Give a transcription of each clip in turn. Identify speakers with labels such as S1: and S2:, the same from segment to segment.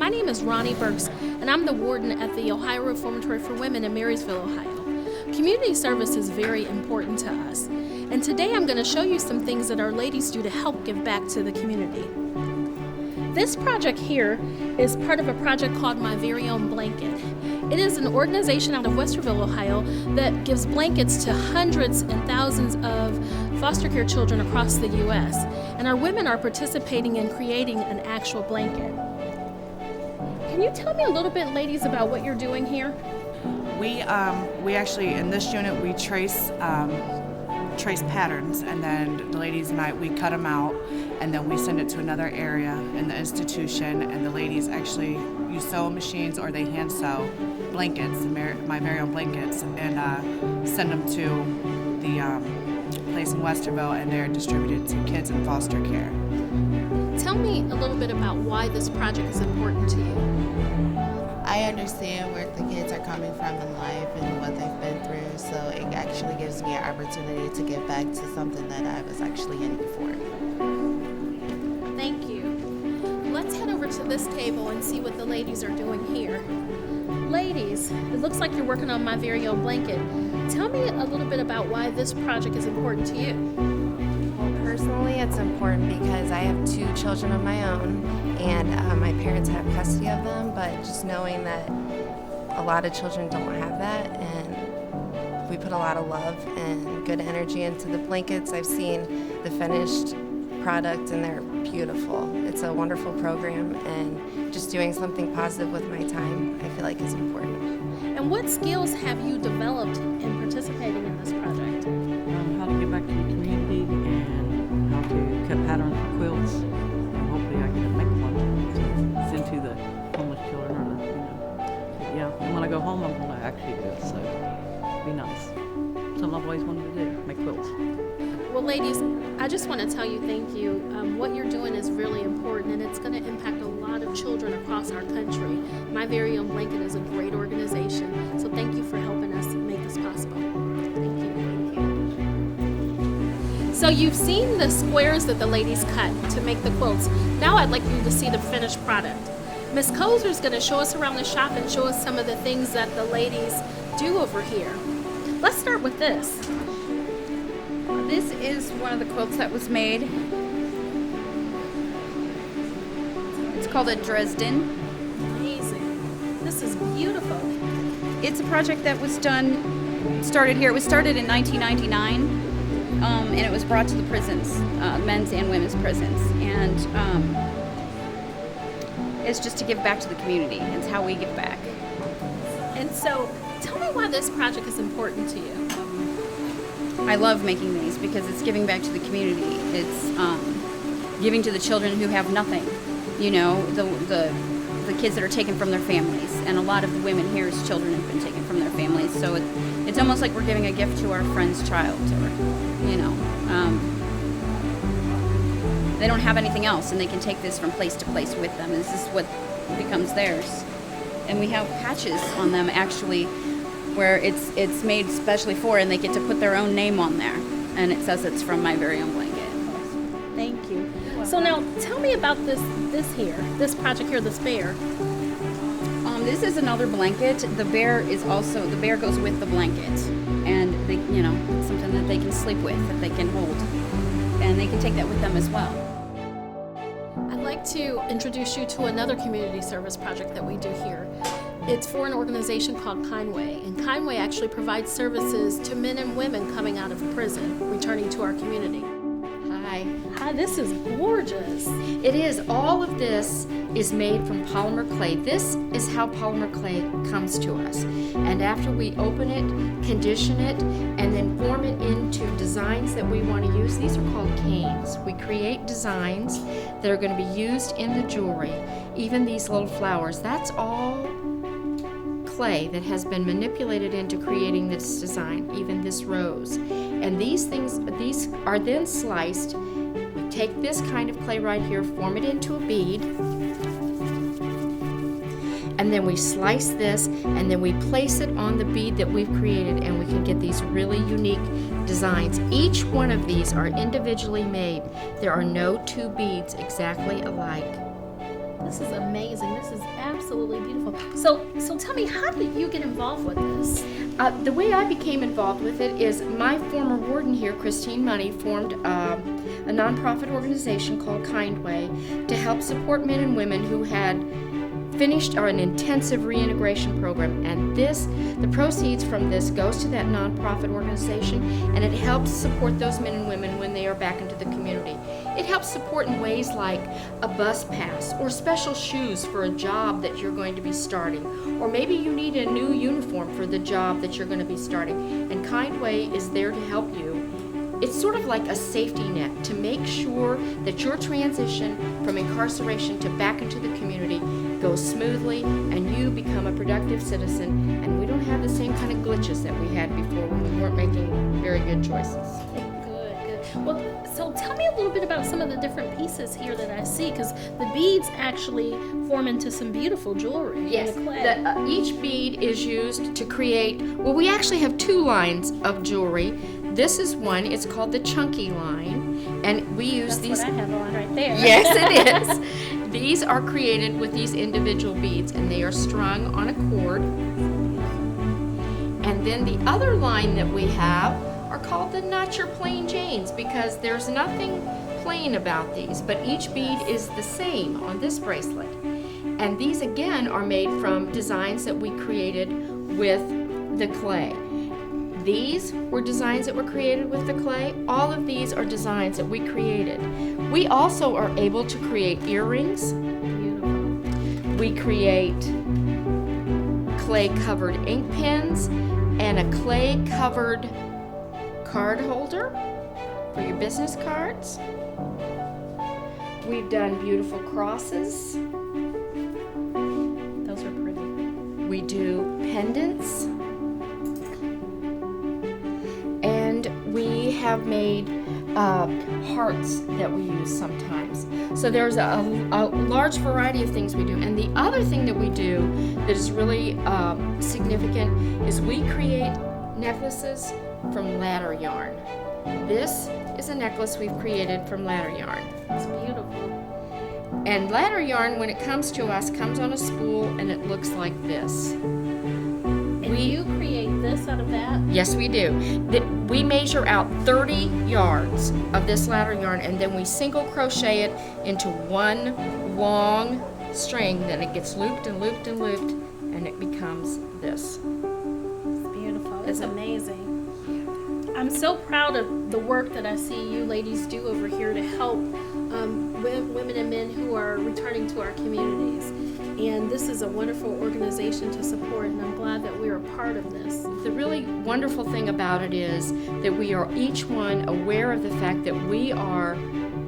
S1: My name is Ronnie Burks, and I'm the warden at the Ohio Reformatory for Women in Marysville, Ohio. Community service is very important to us, and today I'm going to show you some things that our ladies do to help give back to the community. This project here is part of a project called My Very Own Blanket. It is an organization out of Westerville, Ohio that gives blankets to hundreds and thousands of foster care children across the U.S. And our women are participating in creating an actual blanket. Can you tell me a little bit, ladies, about what you're doing here?
S2: We actually, in this unit, we trace patterns, and then the ladies and I, we cut them out, and then we send it to another area in the institution, and the ladies actually use sewing machines or they hand sew blankets, my very own blankets, and send them to the place in Westerville, and they're distributed to kids in foster care.
S1: Tell me a little bit about why this project is important to you.
S3: I understand where the kids are coming from in life and what they've been through, so it actually gives me an opportunity to give back to something that I was actually in before.
S1: Thank you. Let's head over to this table and see what the ladies are doing here. Ladies, it looks like you're working on My Very Own Blanket. Tell me a little bit about why this project is important to you.
S4: Well, personally, it's important because I have 2 children of my own, and my parents have custody of them, but just knowing that a lot of children don't have that, and we put a lot of love and good energy into the blankets. I've seen the finished product, and they're beautiful. It's a wonderful program, and just doing something positive with my time, I feel like is important.
S1: And what skills have you developed in participating in this project?
S5: How to give back to the community and how to cut patterns for quilts. And hopefully I get to make one to send to the homeless children or and when I go home I'm going to actually do it, so it'll be nice. Something I've always wanted to do, make quilts.
S1: Well, ladies, I just want to tell you thank you. What you're doing is really important, and it's going to impact a lot of children across our country. My Very Own Blanket is a great organization, so thank you for helping us make this possible. Thank you. Thank you. So you've seen the squares that the ladies cut to make the quilts. Now I'd like you to see the finished product. Miss Koser's going to show us around the shop and show us some of the things that the ladies do over here. Let's start with this.
S6: This is one of the quilts that was made. It's called a Dresden.
S1: Amazing. This is beautiful.
S6: It's a project that was started here. It was started in 1999, and it was brought to the prisons, men's and women's prisons. And it's just to give back to the community. It's how we give back.
S1: And so, tell me why this project is important to you.
S6: I love making these because it's giving back to the community. It's giving to the children who have nothing. You know, the kids that are taken from their families, and a lot of the women here's children have been taken from their families. So it's almost like we're giving a gift to our friend's child, or they don't have anything else, and they can take this from place to place with them. This is what becomes theirs. And we have patches on them actually, where it's made specially for, and they get to put their own name on there, and it says it's from My Very Own Blanket.
S1: Thank you. So now tell me about this project here, this bear.
S6: This is another blanket. The bear goes with the blanket, and it's something that they can sleep with, that they can hold, and they can take that with them as well.
S1: I'd like to introduce you to another community service project that we do here. It's for an organization called Kindway, and Kindway actually provides services to men and women coming out of prison, returning to our community. Hi, this is gorgeous.
S7: It is. All of this is made from polymer clay. This is how polymer clay comes to us. And after we open it, condition it, and then form it into designs that we want to use, these are called canes. We create designs that are going to be used in the jewelry. Even these little flowers, that's all clay that has been manipulated into creating this design, even this rose. And these are then sliced. We take this kind of clay right here, form it into a bead, and then we slice this, and then we place it on the bead that we've created, and we can get these really unique designs. Each one of these are individually made. There are no 2 beads exactly alike.
S1: This is amazing. This is absolutely beautiful. So tell me, how did you get involved with this?
S7: The way I became involved with it is my former warden here, Christine Money, formed a nonprofit organization called Kindway to help support men and women who had finished an intensive reintegration program, and the proceeds from this goes to that nonprofit organization, and it helps support those men and women when they are back into the community. It helps support in ways like a bus pass or special shoes for a job that you're going to be starting, or maybe you need a new uniform for the job that you're going to be starting, and Kindway is there to help you. It's sort of like a safety net to make sure that your transition from incarceration to back into the community goes smoothly and you become a productive citizen, and we don't have the same kind of glitches that we had before when we weren't making very good choices.
S1: Good. Well, so tell me a little bit about some of the different pieces here that I see, because the beads actually form into some beautiful jewelry.
S7: Yes,
S1: in the clay.
S7: each bead is used to create, well, we actually have two lines of jewelry. This is one, it's called the chunky line, and we use
S1: That's
S7: these.
S1: what I have on right there.
S7: Yes, it is. These are created with these individual beads, and they are strung on a cord. And then the other line that we have are called the Not Your Plain Janes, because there's nothing plain about these, but each bead is the same on this bracelet. And these again are made from designs that we created with the clay. These were designs that were created with the clay. All of these are designs that we created. We also are able to create earrings.
S1: Beautiful.
S7: We create clay-covered ink pens and a clay-covered card holder for your business cards. We've done beautiful crosses.
S1: Those are pretty.
S7: We do pendants. And we have made hearts that we use sometimes. So there's a large variety of things we do. And the other thing that we do that is really significant is we create necklaces from ladder yarn. This is a necklace we've created from ladder yarn.
S1: It's beautiful.
S7: And ladder yarn, when it comes to us, comes on a spool and it looks like this.
S1: And you create this out of that?
S7: Yes, we do. We measure out 30 yards of this ladder yarn, and then we single crochet it into one long string. Then it gets looped and looped and looped, and it becomes this.
S1: It's beautiful. It's amazing. I'm so proud of the work that I see you ladies do over here to help women and men who are returning to our communities. And this is a wonderful organization to support, and I'm glad that we're a part of this.
S7: The really wonderful thing about it is that we are each one aware of the fact that we are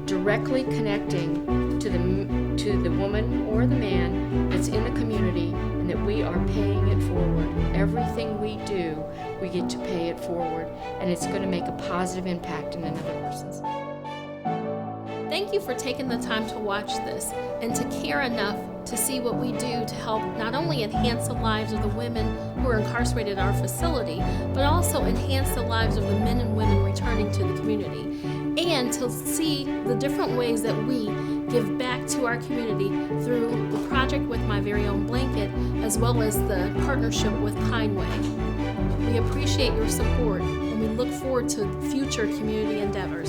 S7: directly connecting to the woman or the man that's in the community, and that we are paying it forward. Everything we do, we get to pay it forward, and it's going to make a positive impact in another person's life.
S1: Thank you for taking the time to watch this and to care enough to see what we do to help not only enhance the lives of the women who are incarcerated at our facility, but also enhance the lives of the men and women returning to the community, and to see the different ways that we give back to our community through the project with My Very Own Blanket, as well as the partnership with Kindway. We appreciate your support, and we look forward to future community endeavors.